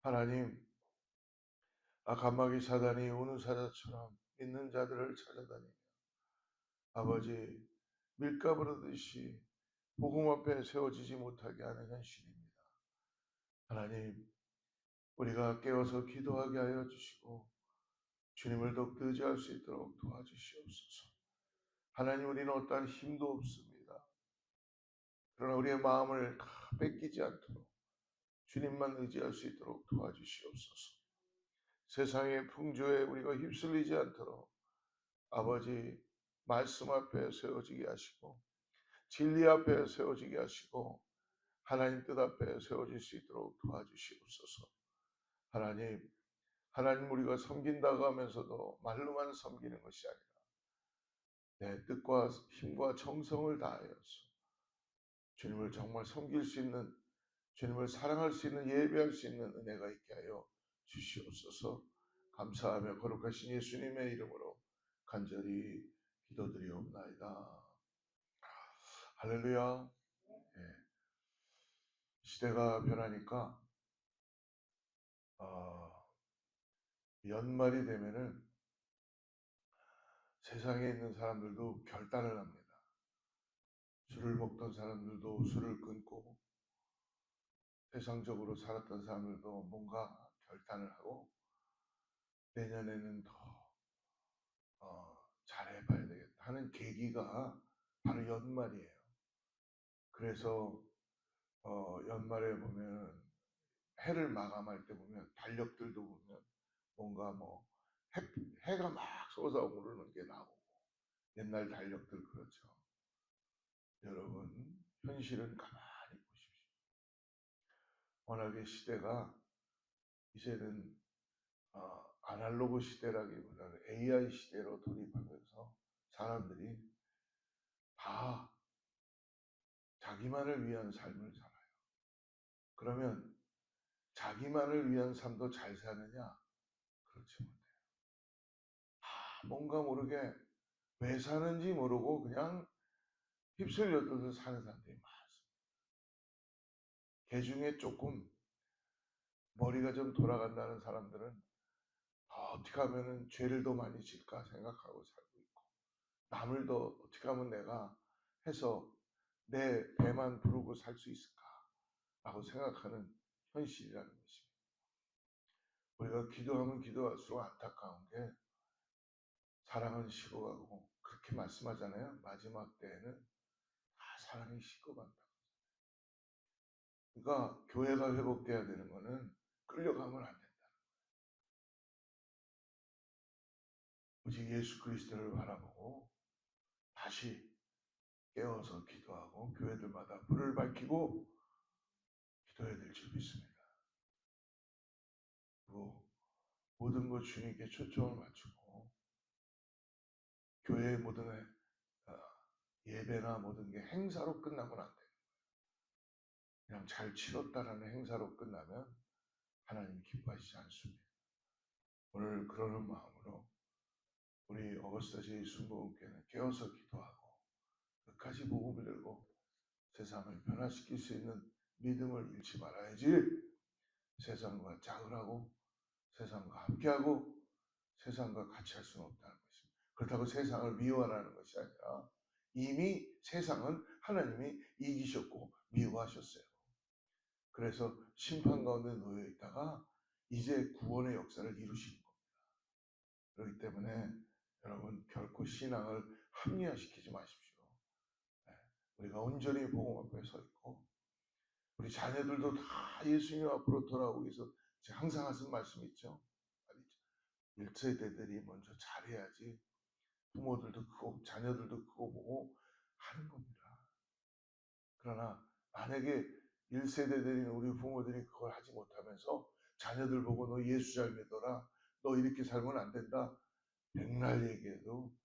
하나님, 악한 사단이 우는 사자처럼 믿는 자들을 찾아다니며 아버지 밀가부르듯이 복음 앞에 세워지지 못하게 하는 현실입니다. 하나님, 우리가 깨어서 기도하게 하여 주시고 주님을 더욱 의지할 수 있도록 도와주시옵소서. 하나님, 우리는 어떠한 힘도 없습니다. 그러나 우리의 마음을 다 뺏기지 않도록 주님만 의지할 수 있도록 도와주시옵소서. 세상의 풍조에 우리가 휩쓸리지 않도록 아버지 말씀 앞에 세워지게 하시고 진리 앞에 세워지게 하시고 하나님 뜻 앞에 세워질 수 있도록 도와주시옵소서. 하나님 우리가 섬긴다고 하면서도 말로만 섬기는 것이 아니라 내 뜻과 힘과 정성을 다하여서 주님을 정말 섬길 수 있는, 주님을 사랑할 수 있는, 예배할 수 있는 은혜가 있게 하여 주시옵소서. 감사하며 거룩하신 예수님의 이름으로 간절히 기도드리옵나이다. 할렐루야. 예. 시대가 변하니까 연말이 되면은 세상에 있는 사람들도 결단을 합니다. 술을 먹던 사람들도 술을 끊고 세상적으로 살았던 사람들도 뭔가 결단을 하고 내년에는 더 잘해봐야 되겠다 하는 계기가 바로 연말이에요. 그래서 연말에 보면 해를 마감할 때 보면 달력들도 보면 뭔가 뭐 해가 막 솟아오르는 게 나오고 옛날 달력들 그렇죠. 여러분 현실은 가만히 보십시오. 워낙에 시대가 이제는 아날로그 시대라기보다는 AI 시대로 돌입하면서 사람들이 다 자기만을 위한 삶을 살아요. 그러면 자기만을 위한 삶도 잘 사느냐? 그렇지 못해요. 뭔가 모르게 왜 사는지 모르고 그냥 휩쓸려들어서 사는 사람들이 많습니다. 개 중에 조금 머리가 좀 돌아간다는 사람들은 어떻게 하면 죄를 더 많이 질까 생각하고 살고 있고 남을 더 어떻게 하면 내가 해서 내 배만 부르고 살 수 있을까라고 생각하는 현실이라는 것입니다. 우리가 기도하면 기도할수록 안타까운 게 사랑은 식어가고 그렇게 말씀하잖아요. 마지막 때에는 다 사랑이 식어간다. 그러니까 교회가 회복돼야 되는 거는 끌려가면 안 된다. 오직 예수 그리스도를 바라보고 다시 깨어서 기도하고 교회들마다 불을 밝히고 기도해야 될 줄 믿습니다. 그리고 모든 것 주님께 초점을 맞추고 교회의 모든 예배나 모든 게 행사로 끝나면 안 돼요. 그냥 잘 치렀다라는 행사로 끝나면 하나님 기뻐하시지 않습니다. 오늘 그러는 마음으로 우리 어거스타 제2순복음교회는 깨어서 기도하고 끝까지 복음을 들고 세상을 변화시킬 수 있는 믿음을 잃지 말아야지. 세상과 짝을하고 세상과 함께하고 세상과 같이 할 수는 없다는 것입니다. 그렇다고 세상을 미워하라는 것이 아니라 이미 세상은 하나님이 이기셨고 미워하셨어요. 그래서 심판 가운데 놓여 있다가 이제 구원의 역사를 이루시는 겁니다. 그렇기 때문에 여러분 결코 신앙을 합리화시키지 마십시오. 우리가 온전히 복음 앞에 서 있고 우리 자녀들도 다 예수님 앞으로 돌아오기 위해서 제가 항상 하는 말씀이 있죠. 1세대들이 먼저 잘해야지 부모들도 크고 자녀들도 크고 보고 하는 겁니다. 그러나 만약에 1세대들인 우리 부모들이 그걸 하지 못하면서 자녀들 보고 너 예수 잘 믿어라, 너 이렇게 살면 안 된다, 백날 얘기해도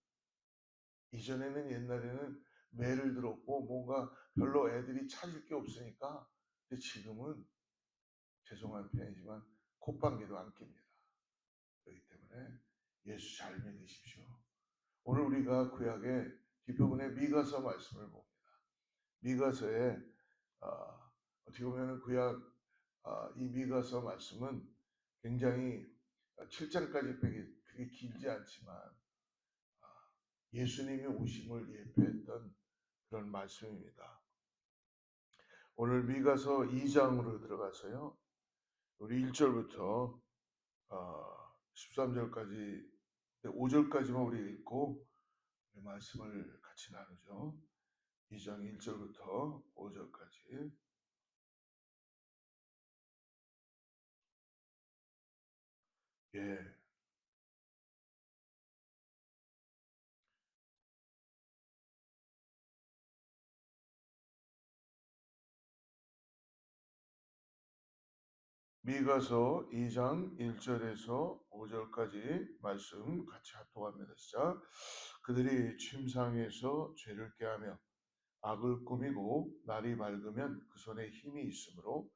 이전에는 옛날에는 매를 들었고 뭔가 별로 애들이 찾을 게 없으니까 근데 지금은 죄송한 표현이지만 콧방귀도 안 낍니다. 그렇기 때문에 예수 잘 믿으십시오. 오늘 우리가 구약의 뒷부분에 미가서 말씀을 봅니다. 미가서에 어떻게 보면 구약 이 미가서 말씀은 굉장히 7장까지 그게 길지 않지만 예수님이 오심을 예표했던 그런 말씀입니다. 오늘 미가서 2장으로 들어가서요. 우리 1절부터 13절까지 5절까지만 우리 읽고 말씀을 같이 나누죠. 2장 1절부터 5절까지. 예. 미가서 2장 1절에서 5절까지 말씀 같이 합독합니다. 시작. 그들이 침상에서 죄를 깨하며 악을 꾸미고 날이 밝으면 그 손에 힘이 있으므로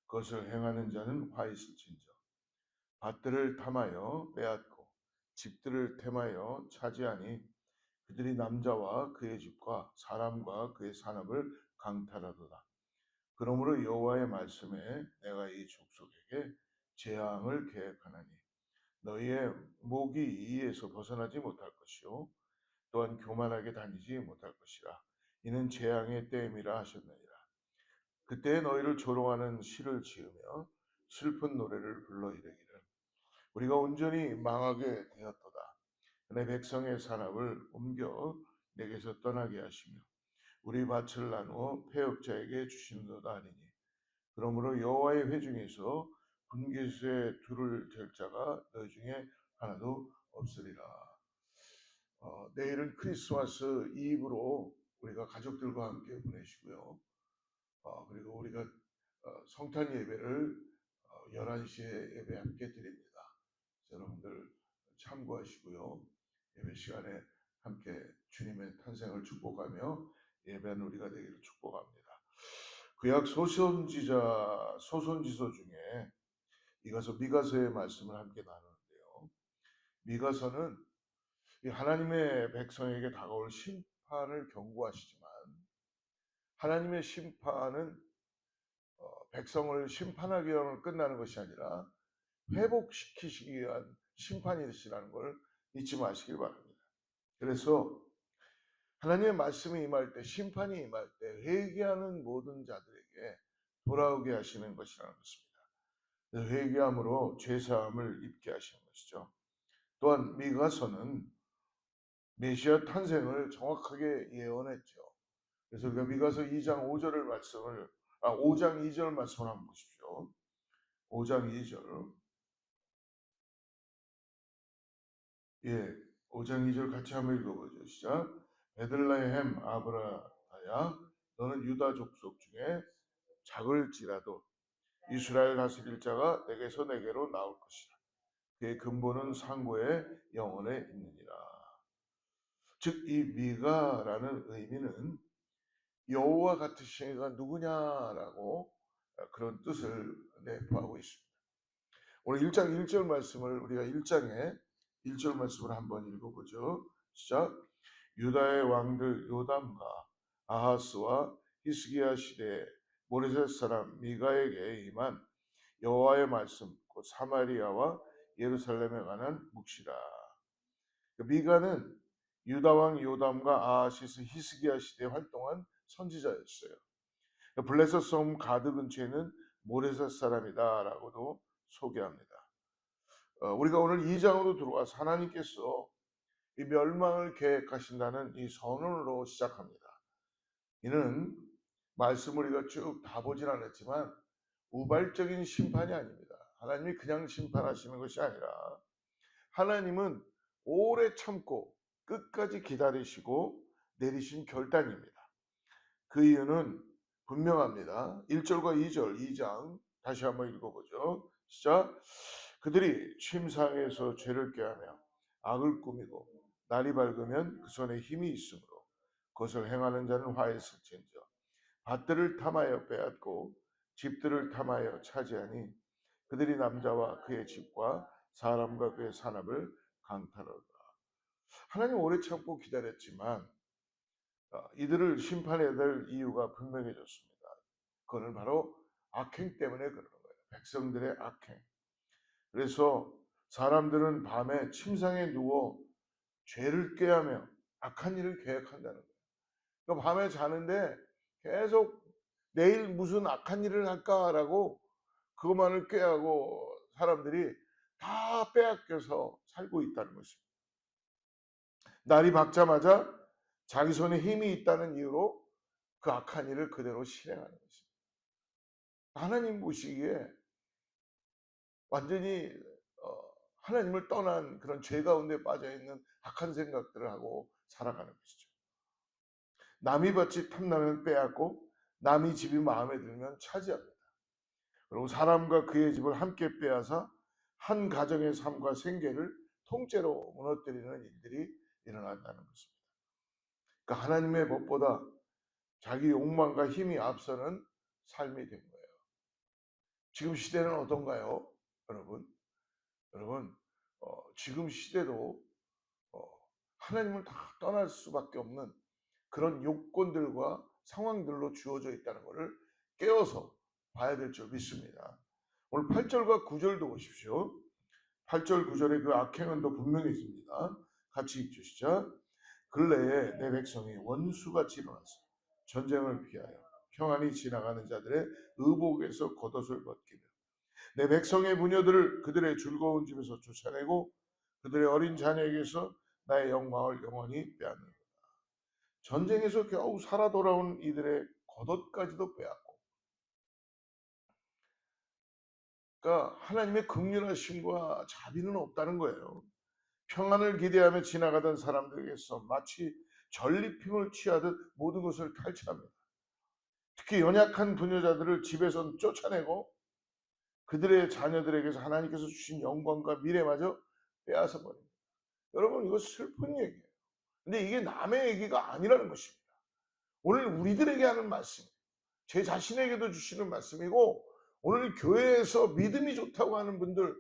그것을 행하는 자는 화 있을진저. 밭들을 탐하여 빼앗고 집들을 템하여 차지하니 그들이 남자와 그의 집과 사람과 그의 산업을 강탈하도다. 그러므로 여호와의 말씀에 내가 이 족속에게 재앙을 계획하나니 너희의 목이 이에서 벗어나지 못할 것이요 또한 교만하게 다니지 못할 것이라. 이는 재앙의 때임이라 하셨느니라. 그때 너희를 조롱하는 시를 지으며 슬픈 노래를 불러 이르기를 우리가 온전히 망하게 되었도다. 내 백성의 산업을 옮겨 내게서 떠나게 하시며 우리 밭을 나누어 패역자에게 주시는도다 하니니 그러므로 여호와의 회중에서 분깃에 둘을 댈 자가 너희 중에 하나도 없으리라. 내일은 크리스마스 이브로 우리가 가족들과 함께 보내시고요. 그리고 우리가 성탄 예배를 11시에 예배 함께 드립니다. 여러분들 참고하시고요. 예배 시간에 함께 주님의 탄생을 축복하며 예배하는 우리가 되기를 축복합니다. 구약 소선지서 중에 미가서의 말씀을 함께 나누는데요. 미가서는 하나님의 백성에게 다가올 심판을 경고하시지만 하나님의 심판은 백성을 심판하기 위함으로 끝나는 것이 아니라 회복시키시기 위한 심판이시라는 걸 잊지 마시길 바랍니다. 그래서 하나님의 말씀이 임할 때, 심판이 임할 때 회개하는 모든 자들에게 돌아오게 하시는 것이라는 것입니다. 회개함으로 죄사함을 입게 하시는 것이죠. 또한 미가서는 메시아 탄생을 정확하게 예언했죠. 그래서 우리가 미가서 2장 5절을 말씀을 5장 2절 말씀을 한번 보십시오. 5장 2절. 예, 5장 2절 같이 한번 읽어보죠. 시작. 베들레헴 아브라다야 너는 유다 족속 중에 작을지라도 이스라엘 다스릴 자가 내게서 내게로 나올 것이라. 그의 근본은 상고의 영원에 있느니라. 즉 이 미가라는 의미는 여호와 같으신 이가 누구냐라고 그런 뜻을 내포하고 있습니다. 오늘 1장 1절 말씀을 우리가 1장에 1절 말씀을 한번 읽어보죠. 시작. 유다의 왕들 요담과 아하스와 히스기야 시대에 모레셋 사람 미가에게 임한 여호와의 말씀 곧 사마리아와 예루살렘에 관한 묵시라. 미가는 유다 왕 요담과 아하시스 히스기야 시대에 활동한 선지자였어요. 블레셋 섬 가드 근처에는 모레셋 사람이다라고도 소개합니다. 우리가 오늘 2장으로 들어와서 하나님께서 이 멸망을 계획하신다는 이 선언으로 시작합니다. 이는 말씀 우리가 쭉 다 보진 않았지만 우발적인 심판이 아닙니다. 하나님이 그냥 심판하시는 것이 아니라 하나님은 오래 참고 끝까지 기다리시고 내리신 결단입니다. 그 이유는 분명합니다. 1절과 2절 2장 다시 한번 읽어보죠. 시작. 그들이 침상에서 죄를 꾀하며 악을 꾸미고 날이 밝으면 그 손에 힘이 있으므로 그것을 행하는 자는 화했을진저. 밭들을 탐하여 빼앗고 집들을 탐하여 차지하니 그들이 남자와 그의 집과 사람과 그의 산업을 강탈하더라. 하나님 오래 참고 기다렸지만 이들을 심판해야 될 이유가 분명해졌습니다. 그거는 바로 악행 때문에 그러는 거예요. 백성들의 악행. 그래서 사람들은 밤에 침상에 누워 죄를 꾀하며 악한 일을 계획한다는 거예요. 그러니까 밤에 자는데 계속 내일 무슨 악한 일을 할까라고 그것만을 꾀하고 사람들이 다 빼앗겨서 살고 있다는 것입니다. 날이 밝자마자 자기 손에 힘이 있다는 이유로 그 악한 일을 그대로 실행하는 것입니다. 하나님 보시기에 완전히 하나님을 떠난 그런 죄 가운데 빠져있는 악한 생각들을 하고 살아가는 것이죠. 남이 밭이 탐나면 빼앗고 남이 집이 마음에 들면 차지합니다. 그리고 사람과 그의 집을 함께 빼앗아 한 가정의 삶과 생계를 통째로 무너뜨리는 일들이 일어난다는 것입니다. 그러니까 하나님의 법보다 자기 욕망과 힘이 앞서는 삶이 된 거예요. 지금 시대는 어떤가요? 여러분 지금 시대도 하나님을 다 떠날 수밖에 없는 그런 요건들과 상황들로 주어져 있다는 것을 깨워서 봐야 될 줄 믿습니다. 오늘 8절과 9절도 보십시오. 8절 9절에 그 악행은 더 분명해집니다. 같이 읽으시죠. 근래에 내 백성이 원수같이 일어나서 전쟁을 피하여 평안히 지나가는 자들의 의복에서 겉옷을 벗기며 내 백성의 부녀들을 그들의 즐거운 집에서 쫓아내고 그들의 어린 자녀에게서 나의 영광을 영원히 빼앗는다. 전쟁에서 겨우 살아 돌아온 이들의 겉옷까지도 빼앗고, 그러니까 하나님의 긍휼하심과 자비는 없다는 거예요. 평안을 기대하며 지나가던 사람들에게서 마치 전리품을 취하듯 모든 것을 탈취합니다. 특히 연약한 부녀자들을 집에서 쫓아내고 그들의 자녀들에게서 하나님께서 주신 영광과 미래마저 빼앗아 버립니다. 여러분, 이거 슬픈 얘기예요. 근데 이게 남의 얘기가 아니라는 것입니다. 오늘 우리들에게 하는 말씀, 제 자신에게도 주시는 말씀이고, 오늘 교회에서 믿음이 좋다고 하는 분들,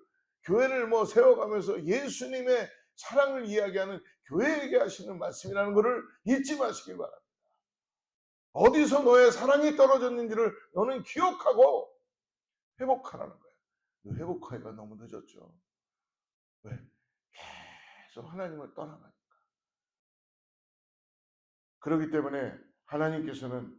교회를 세워가면서 예수님의 사랑을 이야기하는 교회에게 하시는 말씀이라는 것을 잊지 마시길 바랍니다. 어디서 너의 사랑이 떨어졌는지를 너는 기억하고 회복하라는 거예요. 회복하기가 너무 늦었죠. 왜? 계속 하나님을 떠나가니까. 그렇기 때문에 하나님께서는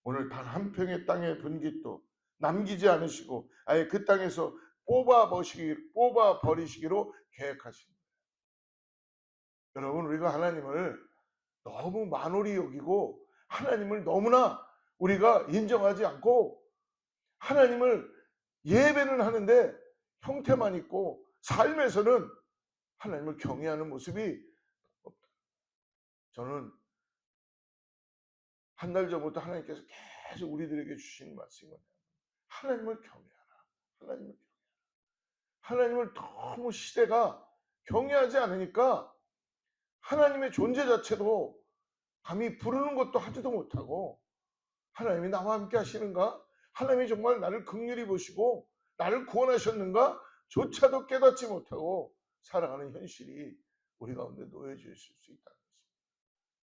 오늘 단 한 평의 땅의 분깃도 남기지 않으시고 아예 그 땅에서 뽑아 버리시기로 계획하십니다. 여러분, 우리가 하나님을 너무 만홀히 여기고 하나님을 너무나 우리가 인정하지 않고 하나님을 예배는 하는데 형태만 있고 삶에서는 하나님을 경외하는 모습이 없다. 저는 한 달 전부터 하나님께서 계속 우리들에게 주시는 말씀이 뭐냐면 하나님을 경외하라. 하나님을 경외하라. 하나님을 너무 시대가 경외하지 않으니까 하나님의 존재 자체도 감히 부르는 것도 하지도 못하고 하나님이 나와 함께 하시는가? 하나님이 정말 나를 긍휼히 보시고 나를 구원하셨는가? 조차도 깨닫지 못하고 살아가는 현실이 우리 가운데 놓여져 있을 수 있다는 것입니다.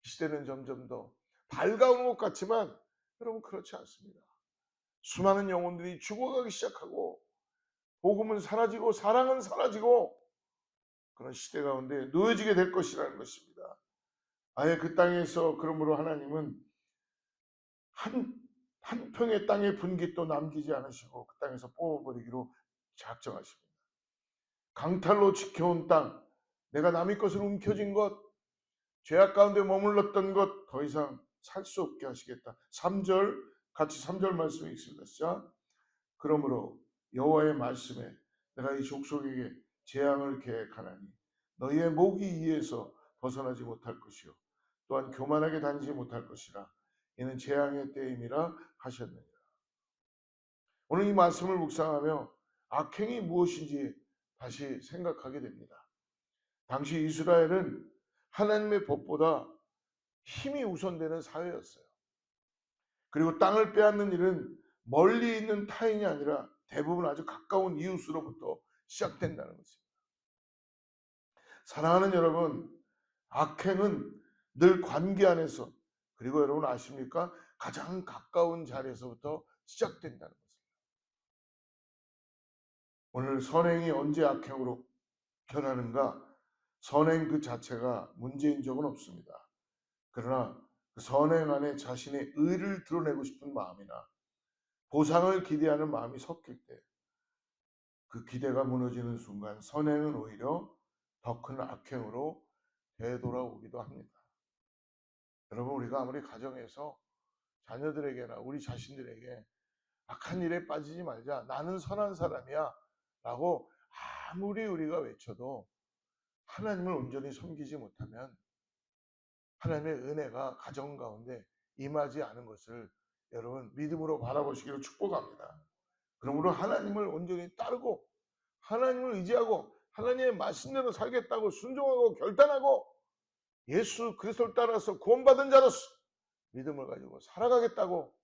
시대는 점점 더 밝아오는 것 같지만 여러분, 그렇지 않습니다. 수많은 영혼들이 죽어가기 시작하고 복음은 사라지고 사랑은 사라지고 그런 시대 가운데 놓여지게 될 것이라는 것입니다. 아예 그 땅에서 그러므로 하나님은 한 평의 땅의 분깃도 남기지 않으시고 그 땅에서 뽑아버리기로 작정하십니다. 강탈로 지켜온 땅, 내가 남의 것을 움켜쥔 것, 죄악 가운데 머물렀던 것 더 이상 살 수 없게 하시겠다. 3절 같이 3절 말씀이 있습니다. 시작. 그러므로 여호와의 말씀에 내가 이 족속에게 재앙을 계획하나니 너희의 목이 이에서 벗어나지 못할 것이요 또한 교만하게 다니지 못할 것이라. 이는 재앙의 때임이라 하셨느니라. 오늘 이 말씀을 묵상하며 악행이 무엇인지 다시 생각하게 됩니다. 당시 이스라엘은 하나님의 법보다 힘이 우선되는 사회였어요. 그리고 땅을 빼앗는 일은 멀리 있는 타인이 아니라 대부분 아주 가까운 이웃으로부터 시작된다는 것입니다. 사랑하는 여러분, 악행은 늘 관계 안에서, 그리고 여러분 아십니까? 가장 가까운 자리에서부터 시작된다는 것입니다. 오늘 선행이 언제 악행으로 변하는가? 선행 그 자체가 문제인 적은 없습니다. 그러나 그 선행 안에 자신의 의를 드러내고 싶은 마음이나 보상을 기대하는 마음이 섞일 때 그 기대가 무너지는 순간 선행은 오히려 더 큰 악행으로 되돌아오기도 합니다. 여러분, 우리가 아무리 가정에서 자녀들에게나 우리 자신들에게 악한 일에 빠지지 말자, 나는 선한 사람이야 라고 아무리 우리가 외쳐도 하나님을 온전히 섬기지 못하면 하나님의 은혜가 가정 가운데 임하지 않은 것을 여러분 믿음으로 바라보시기를 축복합니다. 그러므로 하나님을 온전히 따르고 하나님을 의지하고 하나님의 말씀대로 살겠다고 순종하고 결단하고 예수 그리스도를 따라서 구원받은 자로서 믿음을 가지고 살아가겠다고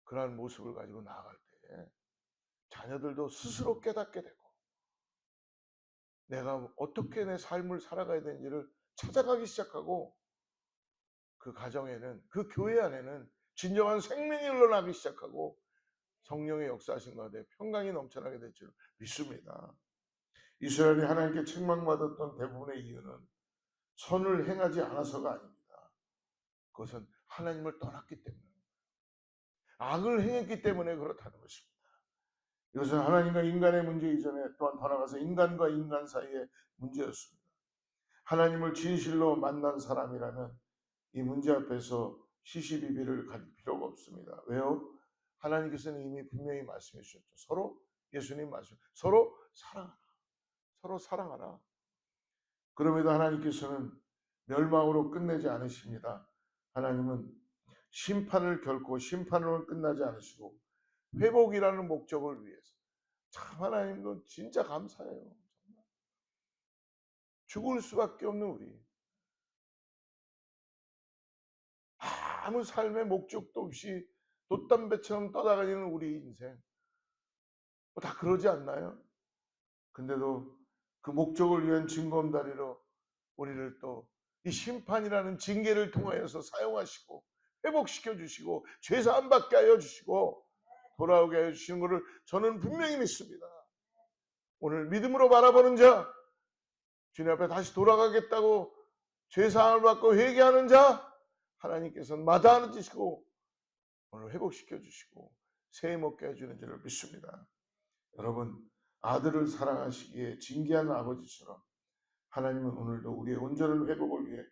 그러한 모습을 가지고 나아갈 때 자녀들도 스스로 깨닫게 되고 내가 어떻게 내 삶을 살아가야 되는지를 찾아가기 시작하고 그 가정에는 그 교회 안에는 진정한 생명이 흘러나기 시작하고 성령의 역사하신 가운데 평강이 넘쳐나게 될 줄 믿습니다. 이스라엘이 하나님께 책망받았던 대부분의 이유는 선을 행하지 않아서가 아닙니다. 그것은 하나님을 떠났기 때문에 악을 행했기 때문에 그렇다는 것입니다. 이것은 하나님과 인간의 문제 이전에 또한 더 나아가서 인간과 인간 사이의 문제였습니다. 하나님을 진실로 만난 사람이라면 이 문제 앞에서 시시비비를 가질 필요가 없습니다. 왜요? 하나님께서는 이미 분명히 말씀해 주셨죠. 서로 예수님 말씀, 서로 사랑하라. 서로 사랑하라. 그럼에도 하나님께서는 멸망으로 끝내지 않으십니다. 하나님은 심판을 결코 심판으로 끝나지 않으시고 회복이라는 목적을 위해서 참 하나님도 진짜 감사해요. 죽을 수밖에 없는 우리 아무 삶의 목적도 없이 돛담배처럼 떠나가는 우리 인생 다 그러지 않나요? 근데도 그 목적을 위한 증거다리로 우리를 또 이 심판이라는 징계를 통하여서 사용하시고 회복시켜 주시고 죄사함 받게 하여 주시고 돌아오게 하여 주시는 것을 저는 분명히 믿습니다. 오늘 믿음으로 바라보는 자, 주님 앞에 다시 돌아가겠다고 죄사함을 받고 회개하는 자, 하나님께서는 마다하는 짓이고 오늘 회복시켜 주시고 새해 먹게 해주는 줄을 믿습니다. 여러분, 아들을 사랑하시기에 징계하는 아버지처럼 하나님은 오늘도 우리의 온전한 회복을 위해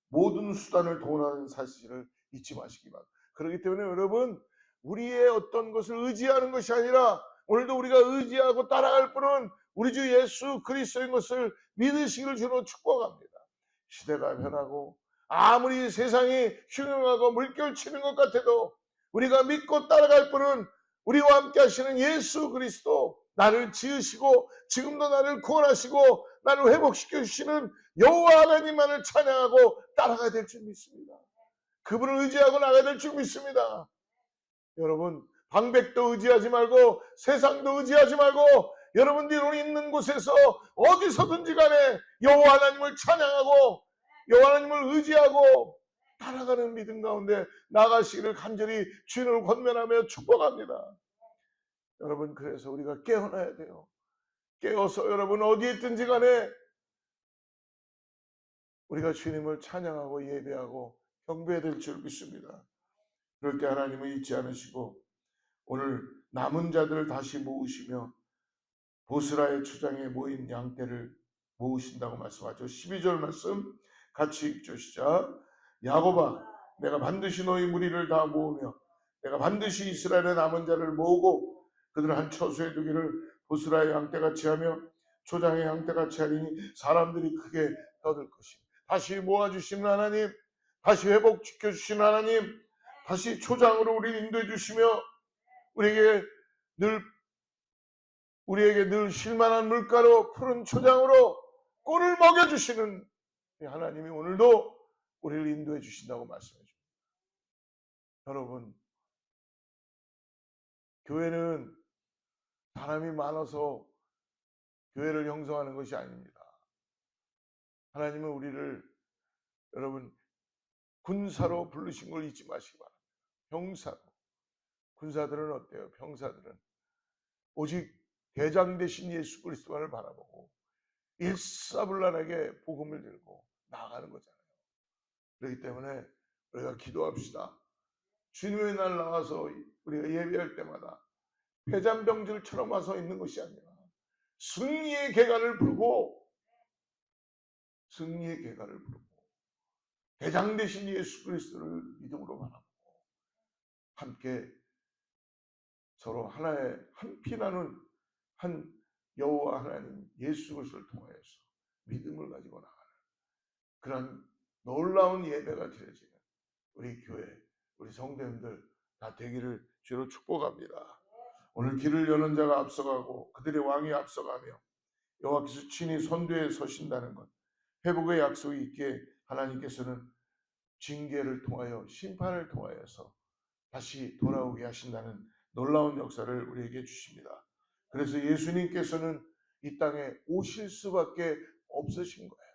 모든 수단을 동원하는 사실을 잊지 마시기 바랍니다. 그렇기 때문에 여러분, 우리의 어떤 것을 의지하는 것이 아니라 오늘도 우리가 의지하고 따라갈 분은 우리 주 예수 그리스도인 것을 믿으시기를 주로 축복합니다. 시대가 변하고 아무리 세상이 흉흉하고 물결치는 것 같아도 우리가 믿고 따라갈 분은 우리와 함께 하시는 예수 그리스도, 나를 지으시고 지금도 나를 구원하시고 나를 회복시켜 주시는 여호와 하나님만을 찬양하고 따라가야 될 줄 믿습니다. 그분을 의지하고 나가야 될 줄 믿습니다. 여러분, 방백도 의지하지 말고 세상도 의지하지 말고 여러분들이 있는 곳에서 어디서든지 간에 여호와 하나님을 찬양하고 여호와 하나님을 의지하고 따라가는 믿음 가운데 나가시기를 간절히 주님을 권면하며 축복합니다. 여러분, 그래서 우리가 깨어나야 돼요. 깨어서 여러분 어디에 있든지 간에 우리가 주님을 찬양하고 예배하고 경배해야 될 줄 믿습니다. 그럴 때 하나님은 잊지 않으시고 오늘 남은 자들을 다시 모으시며 보스라의 초장에 모인 양떼를 모으신다고 말씀하죠. 12절 말씀 같이 읽죠. 시작. 야곱아, 내가 반드시 너희 무리를 다 모으며 내가 반드시 이스라엘의 남은 자를 모으고 그들을 한 처소에 두기를 보스라의 양떼같이 하며 초장의 양떼같이 하리니 사람들이 크게 떠들 것입니다. 다시 모아주시는 하나님, 다시 회복시켜주시는 하나님, 다시 초장으로 우리를 인도해 주시며 우리에게 늘 쉴만한 물가로 푸른 초장으로 꿀을 먹여주시는 하나님이 오늘도 우리를 인도해 주신다고 말씀해 줍니다. 여러분, 교회는 사람이 많아서 교회를 형성하는 것이 아닙니다. 하나님은 우리를 여러분 군사로 부르신 걸 잊지 마시기 바랍니다. 병사로. 군사들은 어때요? 병사들은 오직 대장 되신 예수 그리스도만을 바라보고 일사불란하게 복음을 들고 나아가는 거잖아요. 그렇기 때문에 우리가 기도합시다. 주님의 날 나와서 우리가 예배할 때마다 회잔병들처럼 와서 있는 것이 아니라 승리의 개가를 부르고 대장 되신 예수 그리스도를 믿음으로 바라보고 함께 서로 하나의 한 피나는 한 여호와 하나님 예수 그리스도를 통하여서 믿음을 가지고 나가는 그런 놀라운 예배가 드려지는 우리 교회, 우리 성도님들 다 되기를 주로 축복합니다. 오늘 길을 여는 자가 앞서가고 그들의 왕이 앞서가며 여호와께서 친히 선두에 서신다는 것, 회복의 약속이 있기에 하나님께서는 징계를 통하여 심판을 통하여서 다시 돌아오게 하신다는 놀라운 역사를 우리에게 주십니다. 그래서 예수님께서는 이 땅에 오실 수밖에 없으신 거예요.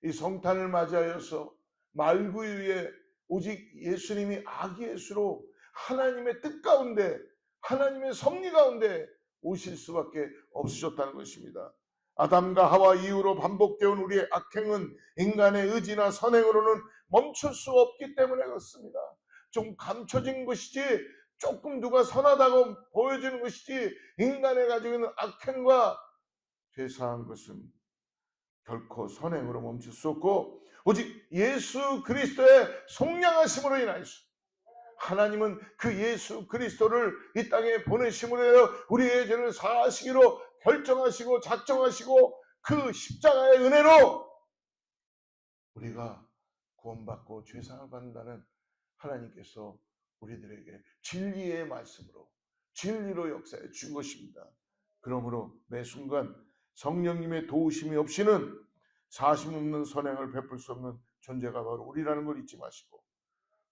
이 성탄을 맞이하여서 말구이 위에 오직 예수님이 아기 예수로 하나님의 뜻 가운데 하나님의 섭리 가운데 오실 수밖에 없으셨다는 것입니다. 아담과 하와 이후로 반복되어 온 우리의 악행은 인간의 의지나 선행으로는 멈출 수 없기 때문에 그렇습니다. 좀 감춰진 것이지 조금 누가 선하다고 보여주는 것이지 인간의 가지고 있는 악행과 죄사한 것은 결코 선행으로 멈출 수 없고 오직 예수 그리스도의 속량하심으로 인하여서 하나님은 그 예수 그리스도를 이 땅에 보내심으로 인하여 우리의 죄를 사하시기로 결정하시고 작정하시고 그 십자가의 은혜로 우리가 구원받고 죄사함을 받는다는 하나님께서 우리들에게 진리의 말씀으로 진리로 역사해 준 것입니다. 그러므로 매 순간 성령님의 도우심이 없이는 사심 없는 선행을 베풀 수 없는 존재가 바로 우리라는 걸 잊지 마시고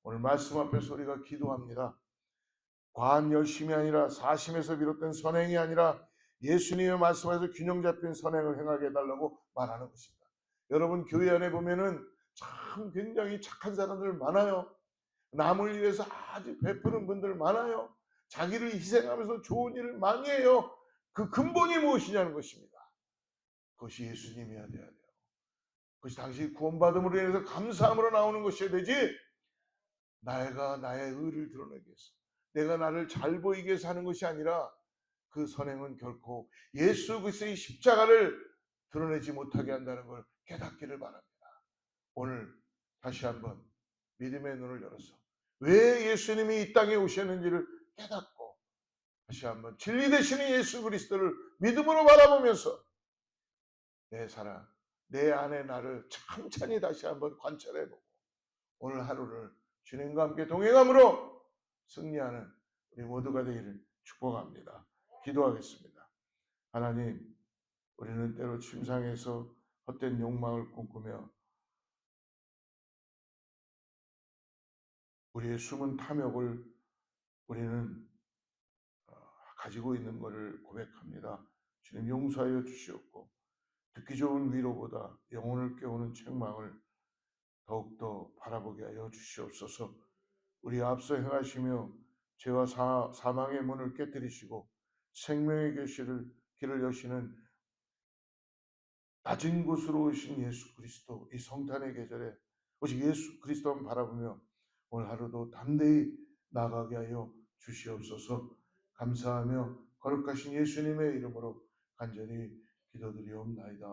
오늘 말씀 앞에서 우리가 기도합니다. 과한 열심이 아니라 사심에서 비롯된 선행이 아니라 예수님의 말씀에서 균형 잡힌 선행을 행하게 해달라고 말하는 것입니다. 여러분 교회 안에 보면은 참 굉장히 착한 사람들 많아요. 남을 위해서 아주 베푸는 분들 많아요. 자기를 희생하면서 좋은 일을 많이 해요. 그 근본이 무엇이냐는 것입니다. 그것이 예수님이어야 돼요. 그것이 당시 구원받음으로 인해서 감사함으로 나오는 것이어야 되지 내가 나의 의를 드러내기 위해서 내가 나를 잘 보이기 위해서 하는 것이 아니라 그 선행은 결코 예수 그리스도의 십자가를 드러내지 못하게 한다는 걸 깨닫기를 바랍니다. 오늘 다시 한번 믿음의 눈을 열어서 왜 예수님이 이 땅에 오셨는지를 깨닫고 다시 한번 진리 되시는 예수 그리스도를 믿음으로 바라보면서 내 사랑, 내 안에 나를 찬찬히 다시 한번 관찰해보고 오늘 하루를 주님과 함께 동행함으로 승리하는 우리 모두가 되기를 축복합니다. 기도하겠습니다. 하나님, 우리는 때로 침상에서 헛된 욕망을 꿈꾸며 우리의 숨은 탐욕을 우리는 가지고 있는 것을 고백합니다. 주님 용서하여 주시옵고 듣기 좋은 위로보다 영혼을 깨우는 책망을 더욱더 바라보게 하여 주시옵소서. 우리 앞서 행하시며 죄와 사망의 문을 깨뜨리시고 생명의 길을 여시는 낮은 곳으로 오신 예수 그리스도 이 성탄의 계절에 오직 예수 그리스도만 바라보며 오늘 하루도 담대히 나가게 하여 주시옵소서. 감사하며 거룩하신 예수님의 이름으로 간절히 기도드리옵나이다.